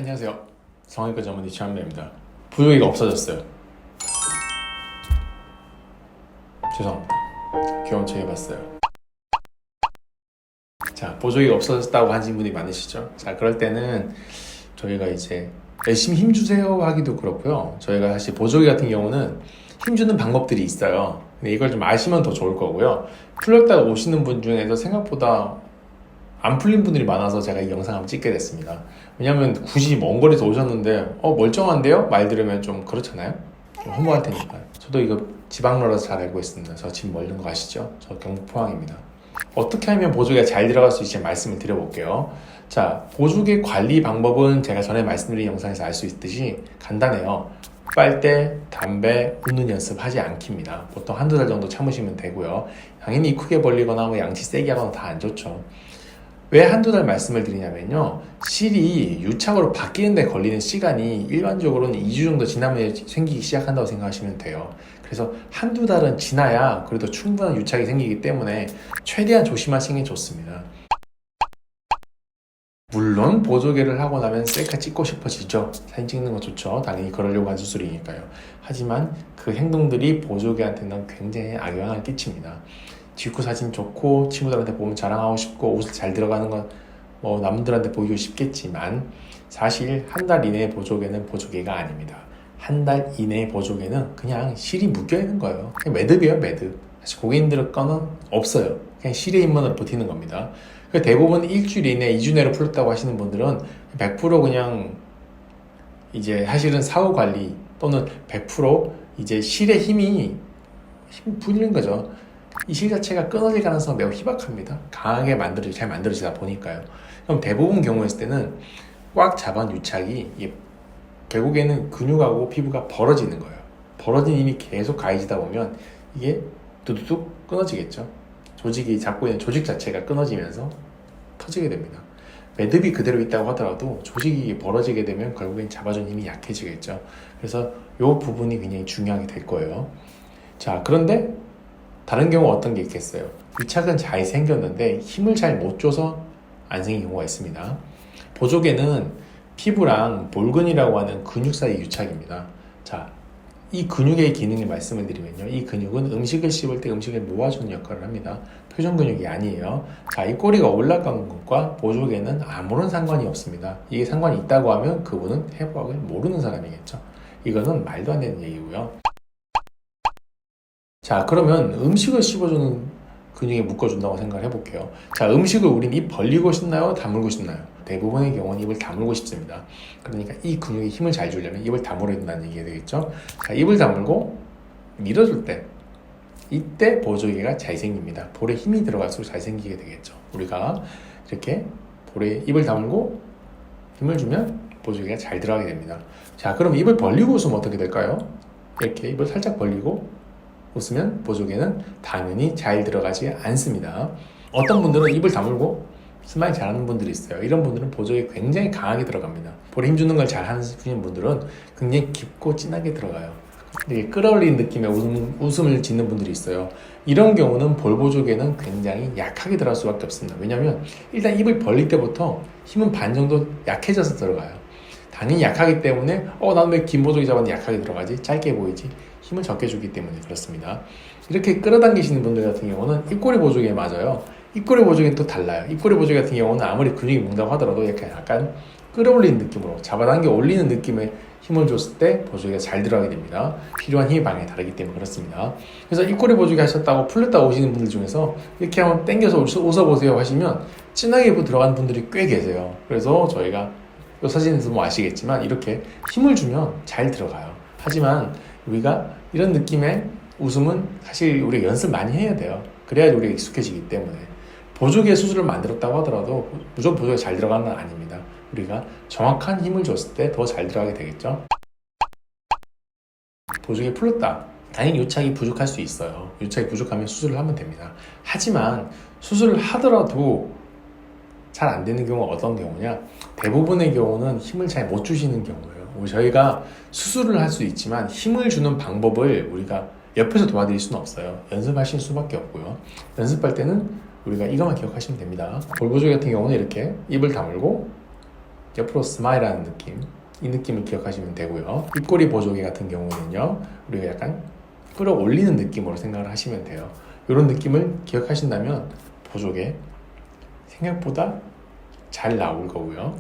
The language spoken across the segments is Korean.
안녕하세요. 성형외과 전문의 최한배입니다. 보조기가 없어졌어요. 죄송합니다. 귀여운 척 해봤어요. 자, 보조기가 없어졌다고 하신 분이 많으시죠? 자, 그럴 때는 저희가 이제 열심히 힘주세요 하기도 그렇고요. 저희가 사실 보조기 같은 경우는 힘주는 방법들이 있어요. 근데 이걸 좀 아시면 더 좋을 거고요. 풀렸다가 오시는 분 중에서 생각보다 안 풀린 분들이 많아서 제가 이 영상 한번 찍게 됐습니다. 왜냐면 굳이 먼 거리에서 오셨는데 멀쩡한데요? 말 들으면 좀 그렇잖아요? 좀 허무할 테니까요. 저도 이거 지방로라서 잘 알고 있습니다. 저 집 멀는 거 아시죠? 저 경북 포항입니다. 어떻게 하면 보조개가 잘 들어갈 수 있을지 말씀을 드려볼게요. 자, 보조개 관리 방법은 제가 전에 말씀드린 영상에서 알 수 있듯이 간단해요. 빨대, 담배, 웃는 연습 하지 않기입니다. 보통 한두 달 정도 참으시면 되고요. 당연히 크게 벌리거나 뭐 양치 세게 하거나 다 안 좋죠. 왜 한두 달 말씀을 드리냐면요. 실이 유착으로 바뀌는 데 걸리는 시간이 일반적으로는 2주 정도 지나면 생기기 시작한다고 생각하시면 돼요. 그래서 한두 달은 지나야 그래도 충분한 유착이 생기기 때문에 최대한 조심하시는 게 좋습니다. 물론 보조개를 하고 나면 셀카 찍고 싶어지죠. 사진 찍는 거 좋죠. 당연히 그러려고 한 수술이니까요. 하지만 그 행동들이 보조개한테는 굉장히 악영향을 끼칩니다. 직구 사진 좋고 친구들한테 보면 자랑하고 싶고 옷을 잘 들어가는 건 뭐 남들한테 보이고 싶겠지만 사실 한 달 이내의 보조개는 보조개가 아닙니다. 한 달 이내의 보조개는 그냥 실이 묶여 있는 거예요. 그냥 매듭이에요, 매듭. 사실 고객님들 거는 없어요. 그냥 실의 힘만으로 버티는 겁니다. 대부분 일주일 이내, 2주 내로 풀렸다고 하시는 분들은 100% 그냥 이제 사실은 사후 관리 또는 100% 이제 실의 힘이 풀리는 거죠. 이 실 자체가 끊어질 가능성은 매우 희박합니다. 강하게 잘 만들어지다 보니까요. 그럼 대부분 경우였을 때는 꽉 잡은 유착이 결국에는 근육하고 피부가 벌어지는 거예요. 벌어진 힘이 계속 가해지다 보면 이게 두두둑 끊어지겠죠. 조직이 잡고 있는 조직 자체가 끊어지면서 터지게 됩니다. 매듭이 그대로 있다고 하더라도 조직이 벌어지게 되면 결국엔 잡아준 힘이 약해지겠죠. 그래서 이 부분이 굉장히 중요하게 될 거예요. 자, 그런데 다른 경우 어떤 게 있겠어요? 유착은 잘 생겼는데 힘을 잘 못 줘서 안 생긴 경우가 있습니다. 보조개는 피부랑 볼근이라고 하는 근육 사이 유착입니다. 자, 이 근육의 기능을 말씀을 드리면요. 이 근육은 음식을 씹을 때 음식을 모아주는 역할을 합니다. 표정 근육이 아니에요. 자, 이 꼬리가 올라간 것과 보조개는 아무런 상관이 없습니다. 이게 상관이 있다고 하면 그분은 해부학을 모르는 사람이겠죠. 이거는 말도 안 되는 얘기고요. 자, 그러면 음식을 씹어주는 근육에 묶어준다고 생각을 해볼게요. 자, 음식을 우린 입 벌리고 싶나요? 다물고 싶나요? 대부분의 경우는 입을 다물고 싶습니다. 그러니까 이 근육에 힘을 잘 주려면 입을 다물어야 된다는 얘기가 되겠죠. 자, 입을 다물고 밀어줄 때 이때 보조개가 잘 생깁니다. 볼에 힘이 들어갈수록 잘 생기게 되겠죠. 우리가 이렇게 볼에 입을 다물고 힘을 주면 보조개가 잘 들어가게 됩니다. 자, 그럼 입을 벌리고 웃으면 어떻게 될까요? 이렇게 입을 살짝 벌리고 웃으면 보조개는 당연히 잘 들어가지 않습니다. 어떤 분들은 입을 다물고 스마일 잘하는 분들이 있어요. 이런 분들은 보조개 굉장히 강하게 들어갑니다. 볼에 힘주는 걸 잘하는 분들은 굉장히 깊고 진하게 들어가요. 되게 끌어올리는 느낌의 웃음을 짓는 분들이 있어요. 이런 경우는 볼 보조개는 굉장히 약하게 들어갈 수밖에 없습니다. 왜냐하면 일단 입을 벌릴 때부터 힘은 반 정도 약해져서 들어가요. 당연히 약하기 때문에 나는 왜 긴 보조개 잡았는데 약하게 들어가지? 짧게 보이지? 힘을 적게 주기 때문에 그렇습니다. 이렇게 끌어당기시는 분들 같은 경우는 입꼬리 보조개에 맞아요. 입꼬리 보조개는 또 달라요. 입꼬리 보조개 같은 경우는 아무리 근육이 뭉다고 하더라도 약간 끌어올리는 느낌으로 잡아당겨 올리는 느낌의 힘을 줬을 때 보조개가 잘 들어가게 됩니다. 필요한 힘의 방향이 다르기 때문에 그렇습니다. 그래서 입꼬리 보조개 하셨다고 풀렸다고 오시는 분들 중에서 이렇게 한번 당겨서 웃어보세요 하시면 진하게 들어가는 분들이 꽤 계세요. 그래서 저희가 이 사진에서 뭐 아시겠지만 이렇게 힘을 주면 잘 들어가요. 하지만 우리가 이런 느낌의 웃음은 사실 우리가 연습 많이 해야 돼요. 그래야 우리가 익숙해지기 때문에 보조개 수술을 만들었다고 하더라도 무조건 보조개가 잘 들어가는 건 아닙니다. 우리가 정확한 힘을 줬을 때 더 잘 들어가게 되겠죠. 보조개 풀렸다. 당연히 유착이 부족할 수 있어요. 유착이 부족하면 수술을 하면 됩니다. 하지만 수술을 하더라도 잘 안 되는 경우가 어떤 경우냐? 대부분의 경우는 힘을 잘 못 주시는 경우예요. 저희가 수술을 할 수 있지만 힘을 주는 방법을 우리가 옆에서 도와드릴 수는 없어요. 연습하실 수밖에 없고요. 연습할 때는 우리가 이것만 기억하시면 됩니다. 볼보조개 같은 경우는 이렇게 입을 다물고 옆으로 스마일하는 느낌, 이 느낌을 기억하시면 되고요. 입꼬리 보조개 같은 경우는요, 우리가 약간 끌어올리는 느낌으로 생각을 하시면 돼요. 이런 느낌을 기억하신다면 보조개 생각보다 잘 나올 거고요.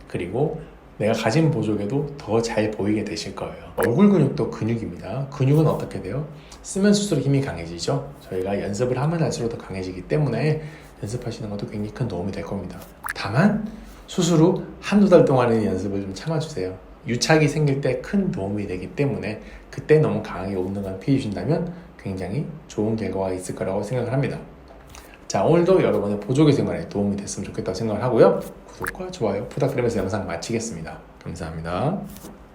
그리고 내가 가진 보조개도 더 잘 보이게 되실 거예요. 얼굴 근육도 근육입니다. 근육은 어떻게 돼요? 쓰면 쓸수록 힘이 강해지죠. 저희가 연습을 하면 할수록 더 강해지기 때문에 연습하시는 것도 굉장히 큰 도움이 될 겁니다. 다만 수술 후 한두 달 동안의 연습을 좀 참아주세요. 유착이 생길 때 큰 도움이 되기 때문에 그때 너무 강하게 운동을 피해 주신다면 굉장히 좋은 결과가 있을 거라고 생각을 합니다. 자, 오늘도 여러분의 보조개 생활에 도움이 됐으면 좋겠다고 생각을 하고요. 구독과 좋아요 부탁드리면서 영상 마치겠습니다. 감사합니다.